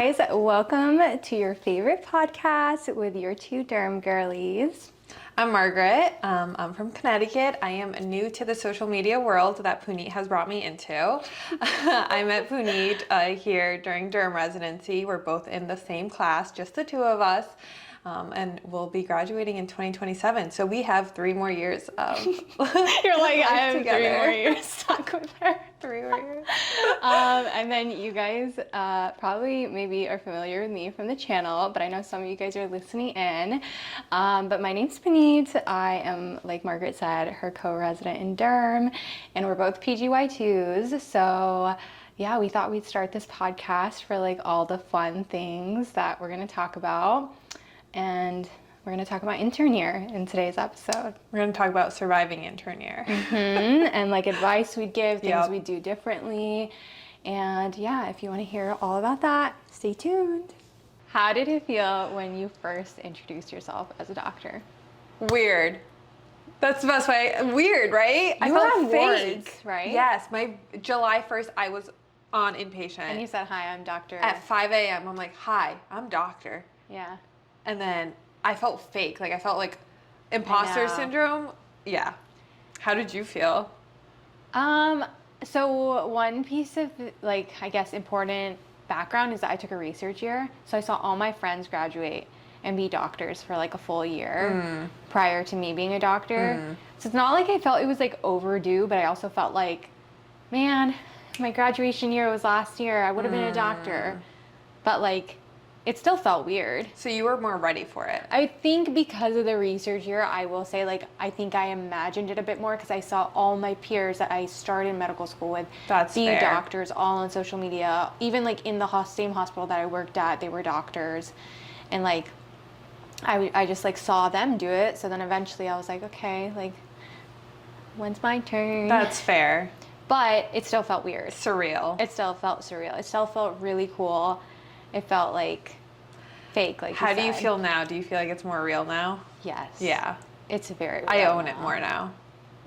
guys, welcome to your favorite podcast with your two Derm Girlies. I'm Margaret. I'm from Connecticut. I am new to the social media world that Puneet has brought me into. I met Puneet here during Derm residency. We're both in the same class, just the two of us. And we'll be graduating in 2027. So we have 3 more years of You're like, I have together. 3 more years stuck with her. 3 more years. And then you guys probably maybe are familiar with me from the channel, but I know some of you guys are listening in. But my name's Puneet. I am, like Margaret said, her co-resident in Derm, and we're both PGY2s. So yeah, we thought we'd start this podcast for like all the fun things that we're gonna talk about. And we're going to talk about intern year in today's episode. We're going to talk about surviving intern year. And like advice we'd give, things Yep. we'd do differently. And yeah, if you want to hear all about that, stay tuned. How did it feel when you first introduced yourself as a doctor? Weird. That's the best way. Weird, right? I You were felt on fake. wards, right? Yes. My July 1st, I was on inpatient. And you said, hi, I'm Dr. At 5 a.m. I'm like, hi, I'm doctor. Yeah. And then I felt fake. Like I felt like imposter syndrome. Yeah. How did you feel? So one piece of like, I guess, important background is that I took a research year. So I saw all my friends graduate and be doctors for like a full year prior to me being a doctor. So it's not like I felt it was like overdue, but I also felt like, man, my graduation year was last year. I would have been a doctor. But like, it still felt weird. So you were more ready for it. I think because of the research year, I will say, like, I think I imagined it a bit more because I saw all my peers that I started medical school with be doctors all on social media. Even, like, in the same hospital that I worked at, they were doctors. And, like, I just, like, saw them do it. So then eventually I was like, okay, like, when's my turn? That's fair. But it still felt weird. Surreal. It still felt surreal. It still felt really cool. It felt like fake, like How do you feel now? Do you feel like it's more real now? Yes. Yeah. It's very real I own now. it more now.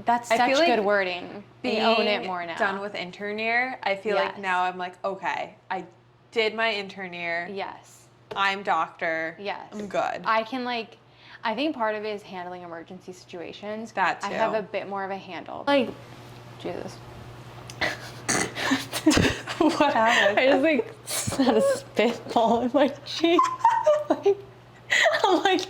That's such feel like good wording. We own it more now. Done with intern year, I feel like now I'm like, okay, I did my intern year. Yes. I'm doctor. Yes. I'm good. I can like, I think part of it is handling emergency situations. That too. I have a bit more of a handle. Like, Jesus. What happened? I just like had a spitball in my cheek. Like, I'm like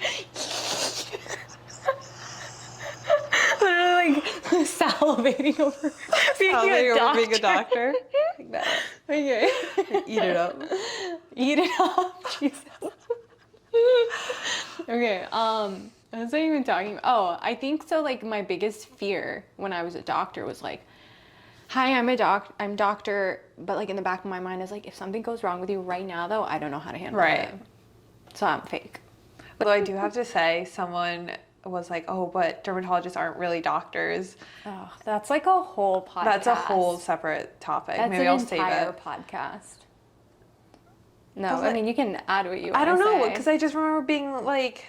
literally like salivating over being a doctor. Like that. Okay. Eat it up. Eat it up. Jesus. Okay. What was I even talking about? Oh, I think so. Like my biggest fear when I was a doctor was like, hi, I'm doctor, but like in the back of my mind is like, if something goes wrong with you right now though, I don't know how to handle it. So I'm fake. Although I do have to say, someone was like, oh, but dermatologists aren't really doctors. Oh, that's like a whole podcast. That's a whole separate topic. That's Maybe an I'll save entire it. podcast. No, I mean, you can add what you want. I don't know, because I just remember being like,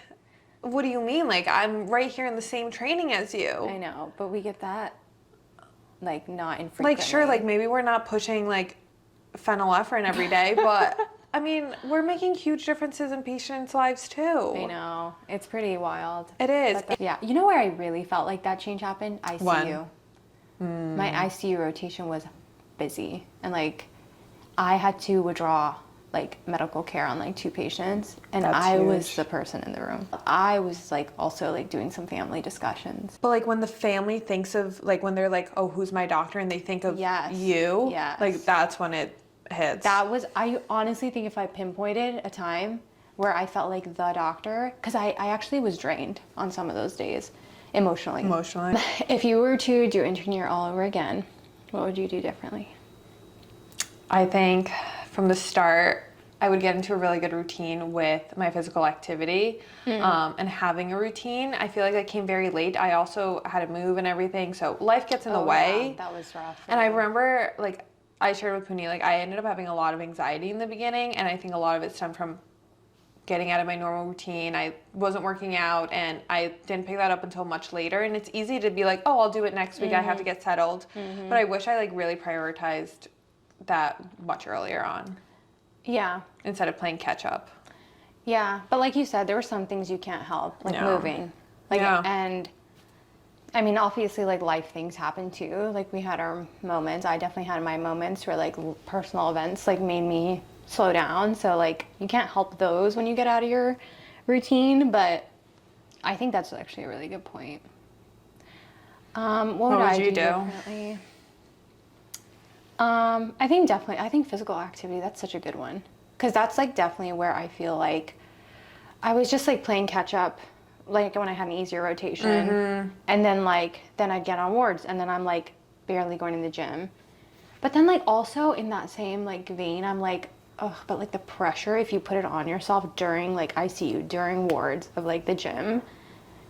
what do you mean? Like, I'm right here in the same training as you. I know, but we get that. Like not infrequently. Like sure, like maybe we're not pushing like phenylephrine every day, but I mean we're making huge differences in patients' lives too. I know, it's pretty wild. It is. Yeah, you know where I really felt like that change happened? ICU. My ICU rotation was busy, and like I had to withdraw like medical care on like 2 patients, and I was the person in the room. I was like also like doing some family discussions. But like when the family thinks of like when they're like, oh, who's my doctor, and they think of you, like that's when it hits. That was, I honestly think if I pinpointed a time where I felt like the doctor, because I actually was drained on some of those days emotionally. If you were to do intern year all over again, what would you do differently? I think from the start, I would get into a really good routine with my physical activity and having a routine. I feel like that came very late. I also had to move and everything, so life gets in the way. Yeah, that was rough. And I remember, like, I shared with Puneet, like, I ended up having a lot of anxiety in the beginning, and I think a lot of it stemmed from getting out of my normal routine. I wasn't working out, and I didn't pick that up until much later. And it's easy to be like, oh, I'll do it next week. I have to get settled. But I wish I, like, really prioritized that much earlier on. Yeah. instead of playing catch up. Yeah. But like you said, there were some things you can't help, like No. moving. Like, Yeah. and I mean, obviously, like life things happen too. Like we had our moments. I definitely had my moments where like personal events like made me slow down. So like you can't help those when you get out of your routine. But I think that's actually a really good point. What would I you do do? differently? I think physical activity, that's such a good one. Because that's like definitely where I feel like I was just like playing catch up, like when I had an easier rotation. And then then I'd get on wards and then I'm like barely going to the gym. But then like also in that same like vein, I'm like, oh, but like the pressure, if you put it on yourself during like ICU, during wards of like the gym,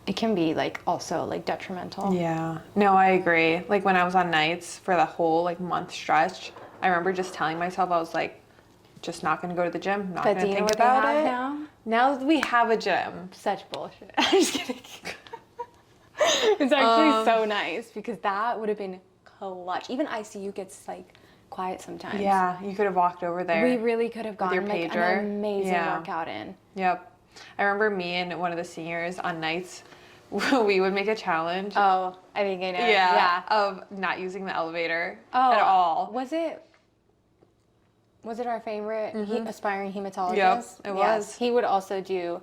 it can be like also like detrimental. Yeah. No, I agree. Like when I was on nights for the whole like month stretch, I remember just telling myself, I was like, just not going to go to the gym, not But going do to you know think what about they have it. now? Now that we have a gym. Such bullshit. I'm just kidding. It's actually so nice because that would have been clutch. Even ICU gets like quiet sometimes. Yeah, you could have walked over there. We really could have your gotten like pager. an amazing Yeah. workout in. Yep. I remember me and one of the seniors on nights, we would make a challenge. Oh, I think I know. Yeah, of not using the elevator Oh, at all. Was it our favorite aspiring hematologist? Yep, it was. Yes, he would also do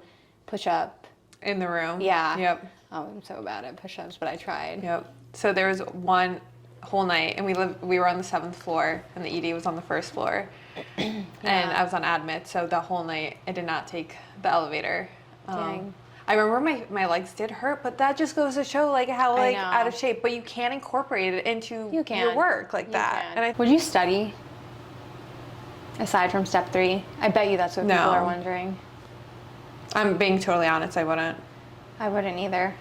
push-up. In the room. Yeah. Yep. Oh, I'm so bad at push-ups, but I tried. Yep. So there was one whole night, and we were on the 7th floor, and the ED was on the 1st floor, and I was on admit. So the whole night, I did not take the elevator. Dang. I remember my legs did hurt, but that just goes to show like how I like know. out of shape. But you can incorporate it into You can. your work like You that. can. And I Would you study aside from step 3? I bet you that's what people No. are wondering. I'm being totally honest, I wouldn't. I wouldn't either.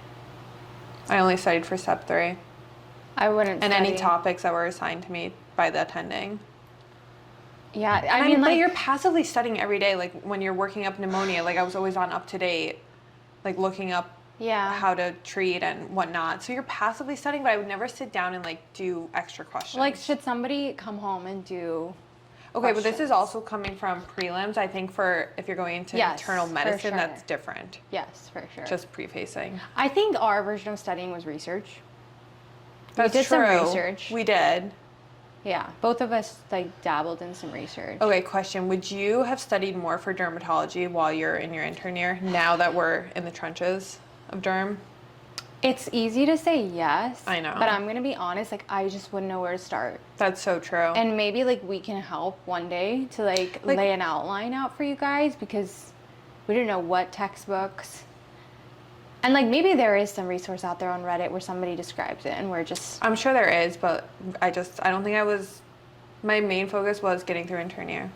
I only studied for step 3. I wouldn't And study. any topics that were assigned to me by the attending. Yeah, I mean, like, but you're passively studying every day. Like when you're working up pneumonia, like I was always on up to date, like looking up yeah. how to treat and whatnot. So you're passively studying, but I would never sit down and like do extra questions. Like, should somebody come home and do Okay, but this is questions? also coming from prelims. I think for if you're going into Yes, internal for medicine, sure. that's different. Yes, for sure. Just prefacing. I think our version of studying was research. That's we did true. some research. We did. Yeah, both of us like dabbled in some research. Okay, question. Would you have studied more for dermatology while you're in your intern year, now that we're in the trenches of derm? It's easy to say yes. I know. But I'm gonna be honest, like I just wouldn't know where to start. That's so true. And maybe like we can help one day to like lay an outline out for you guys because we didn't know what textbooks. And like maybe there is some resource out there on Reddit where somebody describes it and we're just I'm sure there is, but I don't think my main focus was getting through intern year.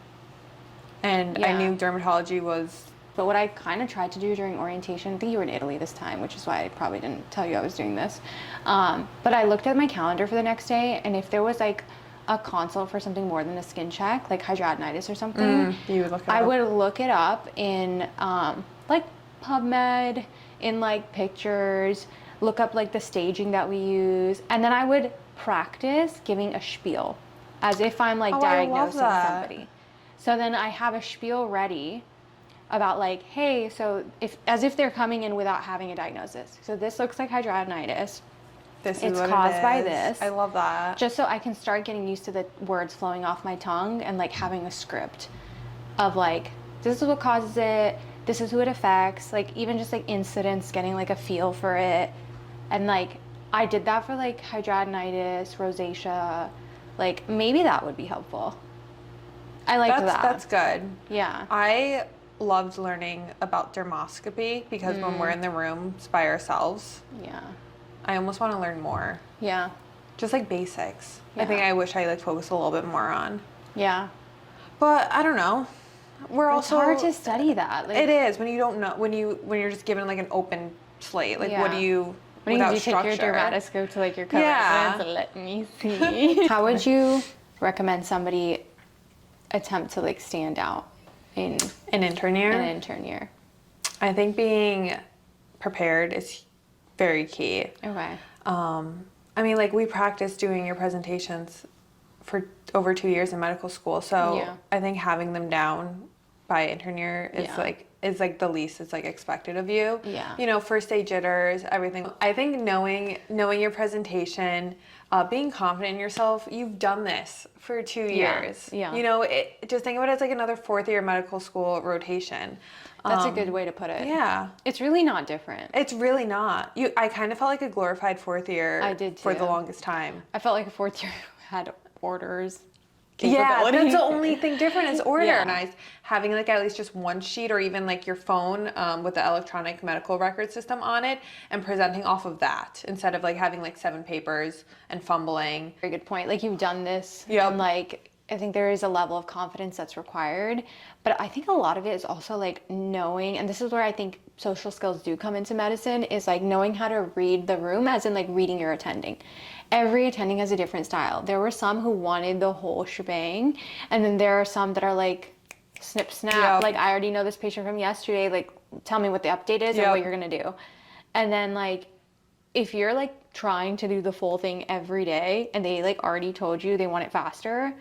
And I Yeah. knew dermatology was, But what I kind of tried to do during orientation, I think you were in Italy this time, which is why I probably didn't tell you I was doing this. But I looked at my calendar for the next day, and if there was like a consult for something more than a skin check, like hidradenitis or something, you would look it I up. would look it up in like PubMed, in like pictures, look up like the staging that we use, and then I would practice giving a spiel as if I'm like Oh, I love diagnosing that. somebody. So then I have a spiel ready about like, hey, so as if they're coming in without having a diagnosis. So this looks like hidradenitis. This It's is what caused it by is. this. I love that. Just so I can start getting used to the words flowing off my tongue and like having a script of like, this is what causes it, this is who it affects, like even just like incidents, getting like a feel for it. And like I did that for like hidradenitis, rosacea, like maybe that would be helpful. I like that. That's good. Yeah. I loved learning about dermoscopy because when we're in the rooms by ourselves, Yeah. I almost want to learn more. Yeah. Just like basics. I Yeah. think I wish I like focused a little bit more on. Yeah. But I don't know. We're It's also hard to study that. Like, It is when you don't know when you're just given like an open slate. Like what do Yeah. you when without you structure? take your dermatoscope to like your cover Yeah. evidence, let me see. How would you recommend somebody attempt to like stand out in An intern year. an intern year? I think being prepared is very key. Okay. I mean, like we practice doing your presentations for over 2 years in medical school, so Yeah. I think having them down by intern year is Yeah. like the least it's like expected of you. Yeah. You know, first day jitters, everything. I think knowing your presentation, being confident in yourself. You've done this for 2 Yeah. years. Yeah. You know, just think of it as like another fourth year medical school rotation. That's a good way to put it. Yeah. It's really not different. It's really not. I kind of felt like a glorified fourth year. I did for the too. longest time. I felt like a fourth year had orders. Yeah, capability. that's the only thing different is Yeah. organized. Having like at least just one sheet or even like your phone with the electronic medical record system on it and presenting off of that instead of like having like 7 papers and fumbling. Very good point. Like you've done this, Yep. and like I think there is a level of confidence that's required, but I think a lot of it is also like knowing, and this is where I think social skills do come into medicine, is like knowing how to read the room, as in like reading your attending. Every attending has a different style. There were some who wanted the whole shebang, and then there are some that are like snip snap. Yep. Like I already know this patient from yesterday. Like tell me what the update is and Yep. what you're gonna do. And then like if you're like trying to do the full thing every day and they like already told you they want it faster,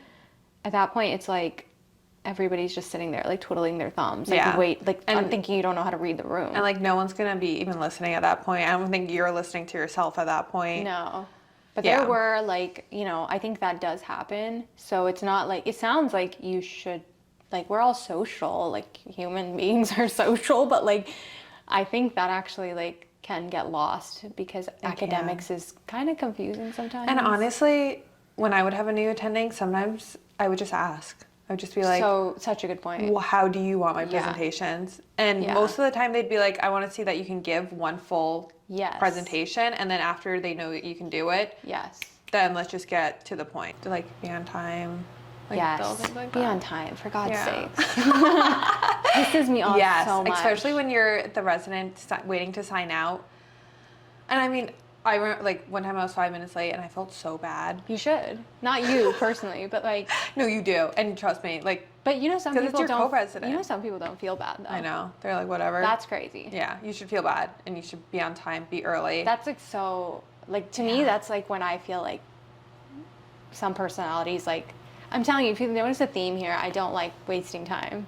at that point it's like everybody's just sitting there like twiddling their thumbs. Like Yeah. wait, like I'm And- thinking you don't know how to read the room. And like no one's gonna be even listening at that point. I don't think you're listening to yourself at that point. No. But Yeah. there were like, you know, I think that does happen. So it's not like, it sounds like you should, like we're all social, like human beings are social, but like I think that actually like can get lost because academics is kind of confusing sometimes. And honestly, when I would have a new attending, sometimes I would just ask. I would just be like, so such a good point. well, how do you want my Yeah. presentations? And Yeah. most of the time they'd be like, I want to see that you can give one full Yes. presentation. And then after they know that you can do it, Yes. then let's just get to the point. To like be on time. Like little Yes. things like Be that. on time, for God's Yeah. sakes. Pisses me off Yes, so much. especially when you're the resident waiting to sign out. And I mean, I remember like one time I was 5 minutes late and I felt so bad. You should. Not you personally, but like, No, you do. And trust me, like, but you know some 'Cause it's people your don't. co-president. You know some people don't feel bad though. I know. They're like, whatever. That's crazy. Yeah, you should feel bad and you should be on time, be early. That's like so, like to me, that's like when I feel like some personalities, like, I'm telling you, if you notice a theme here, I don't like wasting time.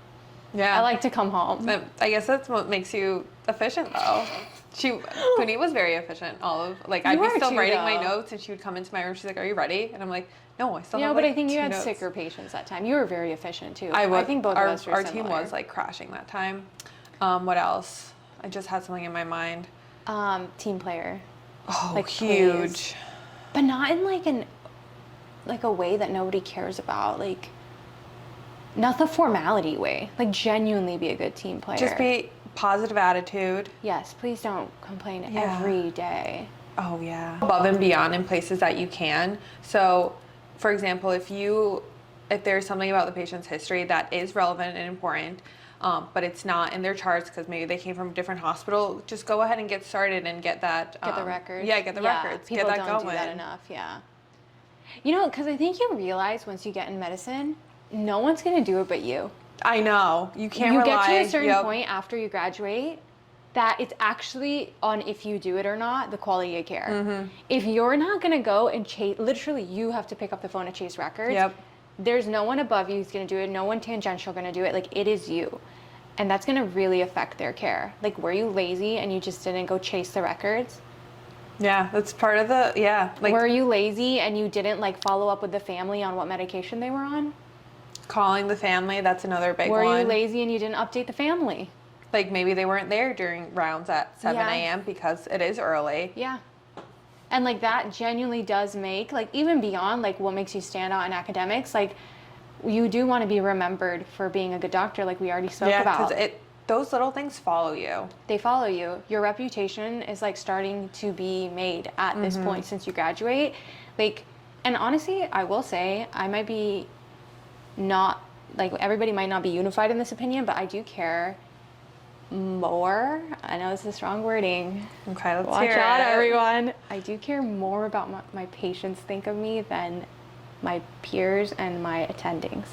yeah. I like to come home. But I guess that's what makes you efficient though. Puneet was very efficient. I'd You be are still too, writing my though. notes and she would come into my room. She's like, are you ready? And I'm like, no, I still You know, have but like I think you 2 had notes. sicker patients that time. You were very efficient too. I think both our, of us were our team similar. was like crashing that time. What else? I just had something in my mind. Team player, Oh, like huge. plays. But not in like a way that nobody cares about. Like, not the formality way. Like, genuinely be a good team player. Just be positive attitude. Yes, please don't complain Yeah. every day. Oh yeah. Above and beyond in places that you can. So, for example, if there's something about the patient's history that is relevant and important, but it's not in their charts because maybe they came from a different hospital, just go ahead and get started and get that. Get the records. Yeah, get the records. People Get that don't going. do that enough. Yeah. You know, because I think you realize once you get in medicine, no one's gonna do it but you. I know. You can't You rely. get to a certain Yep. point after you graduate that it's actually on if you do it or not, the quality of care. Mm-hmm. If you're not gonna go and chase, literally you have to pick up the phone and chase records. Yep. There's no one above you who's gonna do it, no one tangential gonna do it, like it is you. And that's gonna really affect their care. Like, were you lazy and you just didn't go chase the records? Yeah, that's part of the like Were you lazy and you didn't like follow up with the family on what medication they were on? calling the family. That's another big Were one. you lazy and you didn't update the family? Like maybe they weren't there during rounds at 7 Yeah. a.m. because it is early. Yeah. And like that genuinely does make, like, even beyond like what makes you stand out in academics, like you do want to be remembered for being a good doctor, like we already spoke Yeah, about. because those little things follow you. They follow you. Your reputation is like starting to be made at this point since you graduate. Like, and honestly, I will say I might be not, like everybody might not be unified in this opinion, but I do care more. I know this is strong wording. Okay, let's Watch hear out, it. everyone. I do care more about what my patients think of me than my peers and my attendings.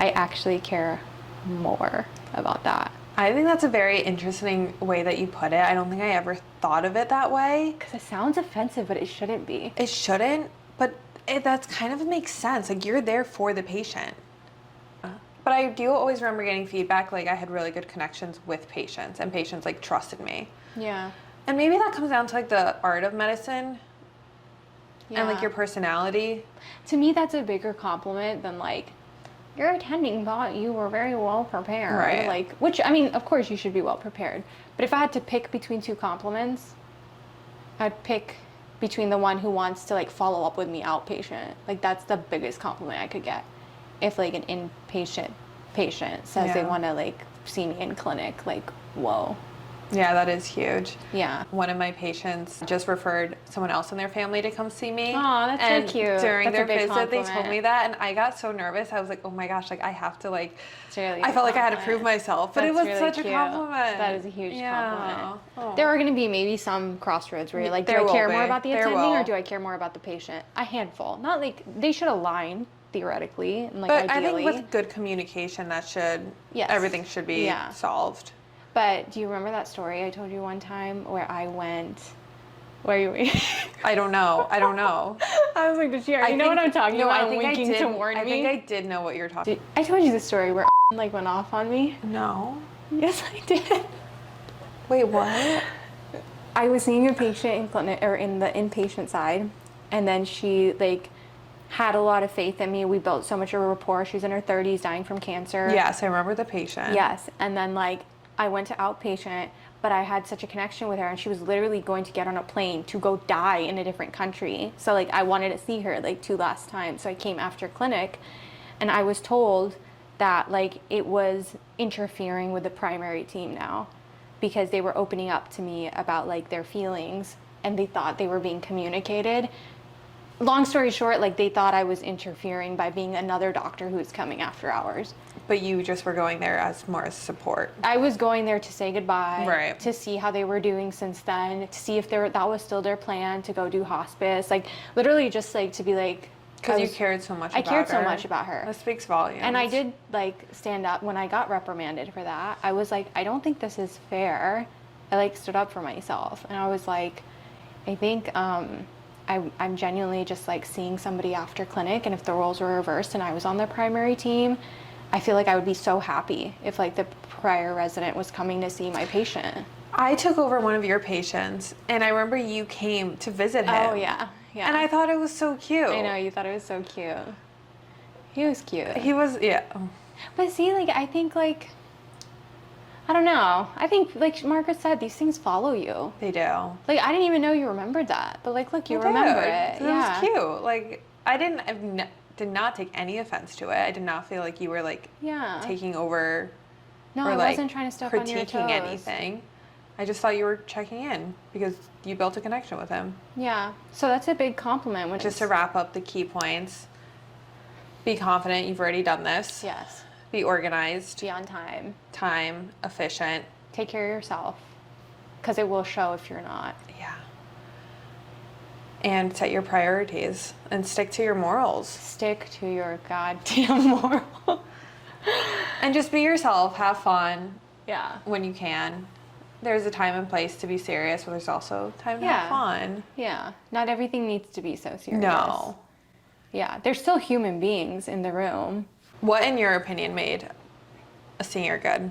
I actually care more about that. I think that's a very interesting way that you put it. I don't think I ever thought of it that way. Because it sounds offensive, but it shouldn't be. It shouldn't, but That's kind of makes sense. Like, you're there for the patient. But I do always remember getting feedback, like I had really good connections with patients, and patients like trusted me. Yeah. And maybe that comes down to like the art of medicine and like Yeah. your personality. To me, that's a bigger compliment than like, your attending thought you were very well prepared. Right. Like, which, I mean, of course you should be well prepared. But if I had to pick between two compliments, I'd pick between the one who wants to like follow up with me outpatient. Like, that's the biggest compliment I could get. If like an inpatient patient says they want to like see me in clinic, like, whoa. Yeah, that is huge. Yeah. One of my patients just referred someone else in their family to come see me. Oh, that's and so cute. During That's a their big visit, they told compliment. me that, and I got so nervous. I was like, oh my gosh, like I have to like. It's a really I good felt like I had to compliment. prove myself, but it That's was really such cute. a compliment. That is a huge compliment. Oh. There are going to be maybe some crossroads where you're like, do There I will care be. more about the There attending or will. do I care more about the patient? A handful. Not like, they should align theoretically and like But ideally. I think with good communication, Yes. everything should be solved. But do you remember that story I told you one time where I went, where you I don't know. I was like, did she already know what I'm talking about? I'm winking to warn I me. think I did know what you're talking. I told you the story where like went off on me. No. Yes, I did. Wait, what? I was seeing a patient in clinic or in the inpatient side, and then she like had a lot of faith in me. We built so much of a rapport. She was in her 30s, dying from cancer. Yes, I remember the patient. Yes, and then like I went to outpatient, but I had such a connection with her, and she was literally going to get on a plane to go die in a different country. So like I wanted to see her like 2 last times. So I came after clinic, and I was told that like it was interfering with the primary team now, because they were opening up to me about like their feelings, and they thought they were being communicated. Long story short, like they thought I was interfering by being another doctor who was coming after hours. But you just were going there as more as support. I was going there to say goodbye, Right. to see how they were doing since then, to see if that was still their plan to go do hospice, like literally just like to be like. Because you cared so much about her. I cared so much about her. That speaks volumes. And I did like stand up when I got reprimanded for that. I was like, I don't think this is fair. I like stood up for myself, and I was like, I think I'm genuinely just like seeing somebody after clinic, and if the roles were reversed and I was on the primary team, I feel like I would be so happy if like the prior resident was coming to see my patient. I took over one of your patients, and I remember you came to visit him. Oh yeah, yeah. And I thought it was so cute. I know, you thought it was so cute. He was cute. He was, yeah. But see, like I think like, I don't know. I think like Margaret said, these things follow you. They do. Like I didn't even know you remembered that, but like look, you I remember did. it. It Yeah. was cute. Like I did not take any offense to it. I did not feel like you were like taking over. No, or I like wasn't trying to step on your toes. critiquing anything. I just thought you were checking in because you built a connection with him. Yeah. So that's a big compliment. When Just to wrap up the key points. Be confident. You've already done this. Yes. Be organized. Be on time. Time efficient. Take care of yourself, because it will show if you're not. Yeah. And set your priorities and stick to your morals. Stick to your goddamn moral. And just be yourself. Have fun. Yeah. When you can. There's a time and place to be serious, but there's also time to have fun. Yeah. Not everything needs to be so serious. No. Yeah. There's still human beings in the room. What, in your opinion, made a senior good?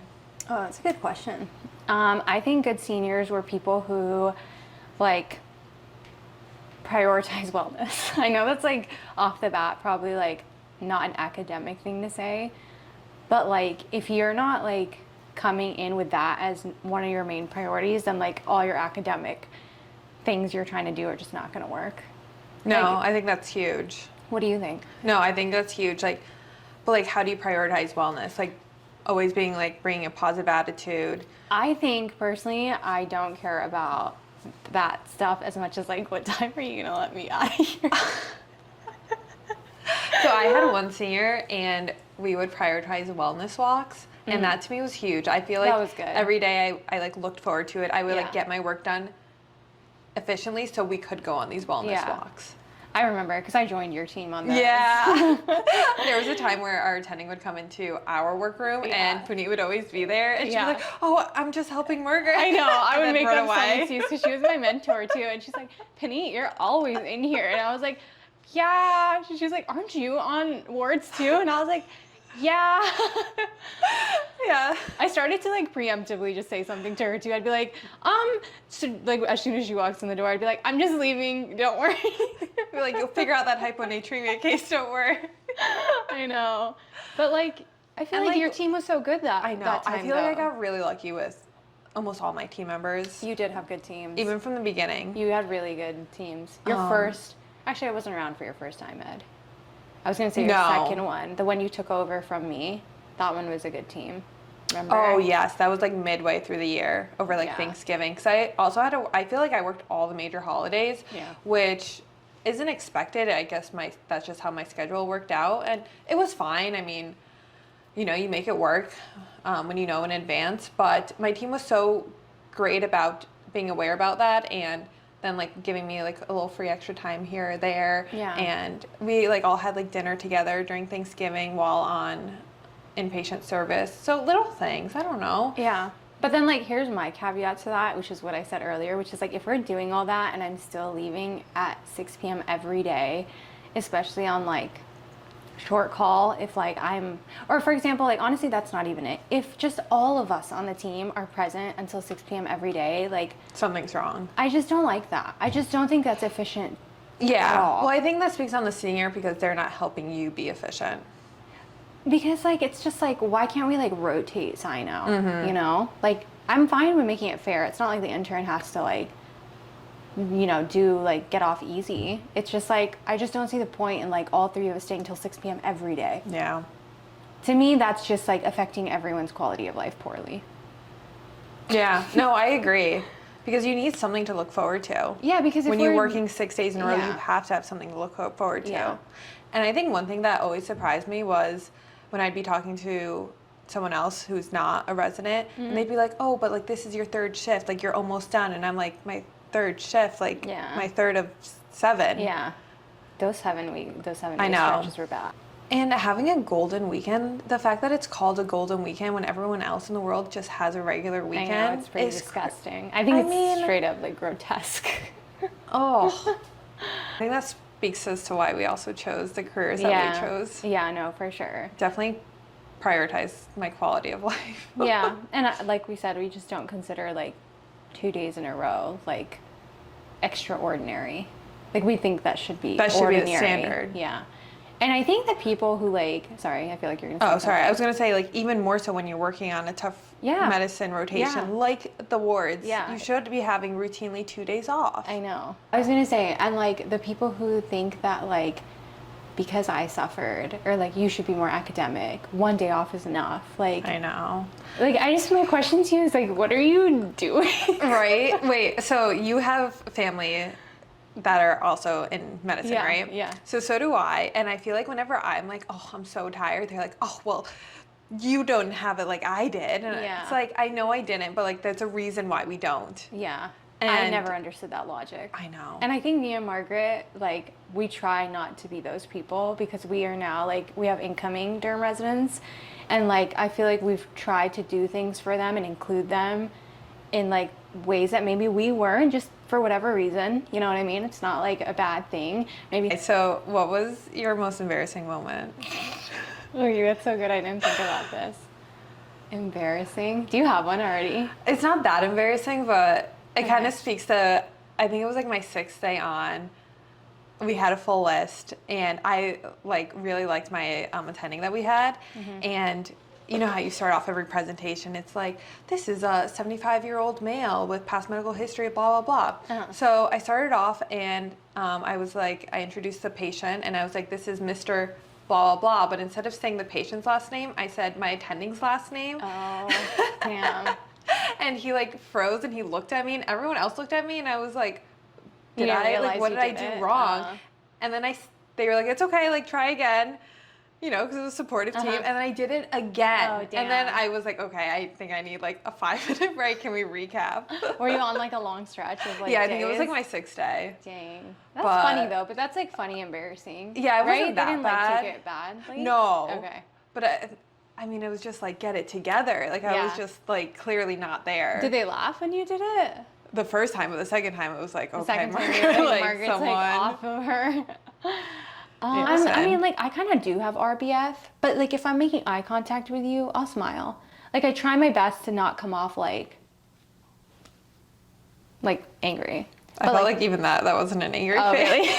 Oh, that's a good question. I think good seniors were people who, like, prioritize wellness. I know that's, like, off the bat, probably, like, not an academic thing to say. But, like, if you're not, like, coming in with that as one of your main priorities, then, like, all your academic things you're trying to do are just not going to work. No, Like, I think that's huge. what do you think? No, I think that's huge. Like, but, like, how do you prioritize wellness? Like, always being, like, bringing a positive attitude. I think, personally, I don't care about that stuff as much as, like, what time are you going to let me out of here? So I had one senior, and we would prioritize wellness walks, and that to me was huge. I feel like That was good. every day I like looked forward to it. I would like Yeah. get my work done efficiently so we could go on these wellness walks. I remember, because I joined your team on those. Yeah. There was a time where our attending would come into our workroom, and Puneet would always be there, and she'd be like, "Oh, I'm just helping Margaret." I know. I And would then make run up some away. excuse because she was my mentor too, and she's like, "Puneet, you're always in here," and I was like, yeah. She was like, aren't you on wards too? And I was like, yeah. Yeah. I started to like preemptively just say something to her too. I'd be like, so like as soon as she walks in the door, I'd be like, I'm just leaving. Don't worry. We're like, you'll figure out that hyponatremia case, don't worry. I know. But like, I feel And, like like, your team was so good that I know. that time I feel like I though. got really lucky with almost all my team members. You did have good teams. Even from the beginning. You had really good teams. Your first, actually, I wasn't around for your first time, Ed. I was gonna say your second one, the one you took over from me. That one was a good team. Remember? Oh yes, that was like midway through the year over like Thanksgiving. Because I also had I feel like I worked all the major holidays, which isn't expected. I guess that's just how my schedule worked out, and it was fine. I mean, you know, you make it work when you know in advance. But my team was so great about being aware about that, and then like giving me like a little free extra time here or there. Yeah. And we like all had like dinner together during Thanksgiving while on inpatient service. So little things, I don't know. Yeah. But then like here's my caveat to that, which is what I said earlier, which is like if we're doing all that and I'm still leaving at 6 p.m. every day, especially on like short call, if like or for example, like honestly that's not even it. If just all of us on the team are present until 6 p.m. every day, like something's wrong. I just don't like that. I just don't think that's efficient. Yeah. At all. Well, I think that speaks on the senior because they're not helping you be efficient. Because like it's just like why can't we like rotate Sino? You know, like I'm fine with making it fair. It's not like the intern has to like, you know, get off easy. It's just like I just don't see the point in like all three of us staying till 6 p.m. every day. Yeah. To me, that's just like affecting everyone's quality of life poorly. Yeah. No, I agree. Because you need something to look forward to. Yeah, because when you're working 6 days in a row, you Yeah. have to have something to look forward to. Yeah. And I think one thing that always surprised me was when I'd be talking to someone else who's not a resident, and they'd be like, "Oh, but like this is your third shift, like you're almost done," and I'm like, "My third shift, like my third of 7." Yeah, those 7 days stretches were bad. And having a golden weekend, the fact that it's called a golden weekend when everyone else in the world just has a regular weekend, I know, it's pretty disgusting. I think it's straight up like grotesque. Oh, I think that speaks as to why we also chose the careers that we chose. Yeah, no, for sure. Definitely prioritize my quality of life. Yeah, and like we said, we just don't consider like 2 days in a row like extraordinary. Like we think that should be ordinary. Be the standard. Yeah. And I think that people who like, sorry, I feel like you're gonna say something. Sorry. I was gonna say like even more so when you're working on a tough medicine rotation, like the wards, you should be having routinely 2 days off. I know. I was gonna say, and like the people who think that like because I suffered or like you should be more academic, 1 day off is enough. Like I know. Like my question to you is like, what are you doing? Right. Wait. So you have family that are also in medicine, right? Yeah. So do I. And I feel like whenever I'm like, oh, I'm so tired, they're like, oh, well, you don't have it like I did. And it's like, I know I didn't, but like, there's a reason why we don't. Yeah. And I never understood that logic. I know. And I think me and Margaret, like, we try not to be those people because we are now, like, we have incoming derm residents. And like, I feel like we've tried to do things for them and include them in like ways that maybe we weren't, just for whatever reason, you know what I mean? It's not like a bad thing. Maybe. So what was your most embarrassing moment? Oh, that's so good. I didn't think about this. Embarrassing? Do you have one already? It's not that embarrassing, but it kind of speaks to, I think it was like my 6th day on. We had a full list, and I like really liked my attending that we had, and you know how you start off every presentation, it's like, this is a 75-year-old male with past medical history, blah, blah, blah. So I started off and I was like, I introduced the patient and I was like, this is Mr. blah, blah, blah. But instead of saying the patient's last name, I said my attending's last name. Oh, damn. And he like froze and he looked at me and everyone else looked at me and I was like, what did I do wrong? And then they were like, it's okay, like try again. You know, because it was a supportive team. And then I did it again. Oh, damn. And then I was like, okay, I think I need like a 5-minute break. Can we recap? Were you on like a long stretch of like I days? think it was like my 6th day. Dang. That's funny though, but that's like funny embarrassing. Yeah, it wasn't right? that They didn't bad. like take it badly? No. Okay. But I mean, it was just like, get it together. Like I was just like clearly not there. Did they laugh when you did it? The first time, but the second time it was like, The okay, second time Margaret, Margaret's someone. like off of her. I mean, like, I kind of do have RBF, but like, if I'm making eye contact with you, I'll smile. Like, I try my best to not come off like angry. I felt like even that wasn't an angry face. Really?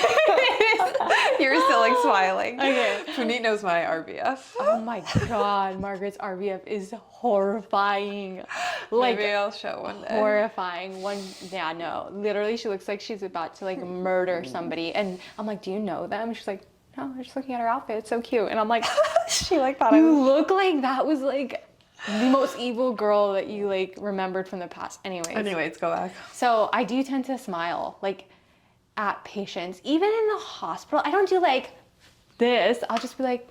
You were still like smiling. Okay. Puneet knows my RBF. Oh my God, Margaret's RBF is horrifying. Like, maybe I'll show one day. horrifying. Yeah, no. Literally, she looks like she's about to like murder somebody. And I'm like, do you know them? She's like, no, I'm just looking at her outfit. It's so cute. And I'm like, she like thought you look like that was like the most evil girl that you like remembered from the past. Anyways, go back. So I do tend to smile like at patients, even in the hospital. I don't do like this. I'll just be like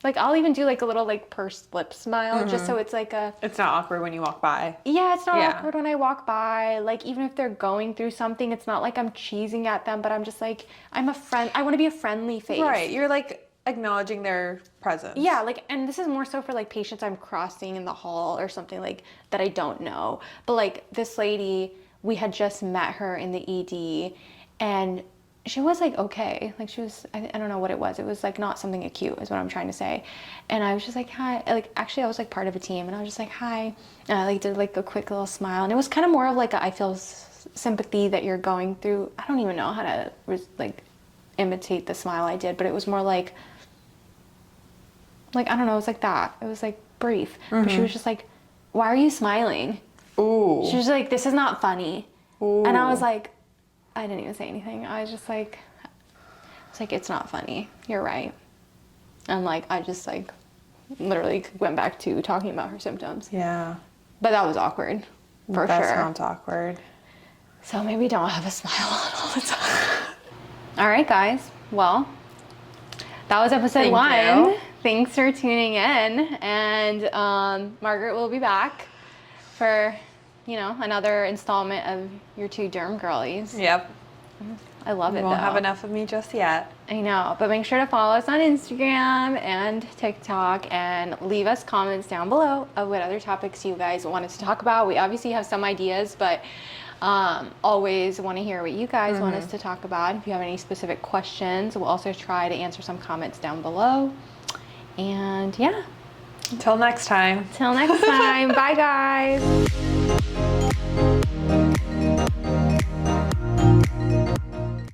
I'll even do like a little like pursed lip smile, just so it's like a. It's not awkward when you walk by. Yeah, it's not awkward when I walk by. Like, even if they're going through something, it's not like I'm cheesing at them, but I'm just like, I'm a friend. I want to be a friendly face. Right. You're like acknowledging their presence. Yeah, like, and this is more so for like patients I'm crossing in the hall or something like that I don't know. But like this lady, we had just met her in the ED, and she was like okay, like she was, I don't know what it was. It was like not something acute is what I'm trying to say. And I was just like, hi, like actually I was like part of a team, and I was just like, hi. And I like did like a quick little smile, and it was kind of more of like I feel sympathy that you're going through. I don't even know how to like imitate the smile I did, but it was more like I don't know, it was like that. It was like brief. But she was just like, why are you smiling? Ooh. She was like, this is not funny. Ooh. And I was like, I didn't even say anything. I was just like, it's not funny. You're right. And like, I just like literally went back to talking about her symptoms. Yeah. But that was awkward, for that sure. That sounds awkward. So maybe don't have a smile on all the time. All right, guys. Well, that was episode 1. Thanks for tuning in. And Margaret will be back for, another installment of your 2 Derm Girlies. Yep. I love it, though. You won't have enough of me just yet. I know, but make sure to follow us on Instagram and TikTok and leave us comments down below of what other topics you guys want us to talk about. We obviously have some ideas, but always want to hear what you guys want us to talk about. If you have any specific questions, we'll also try to answer some comments down below. And yeah. Until next time. Bye, guys.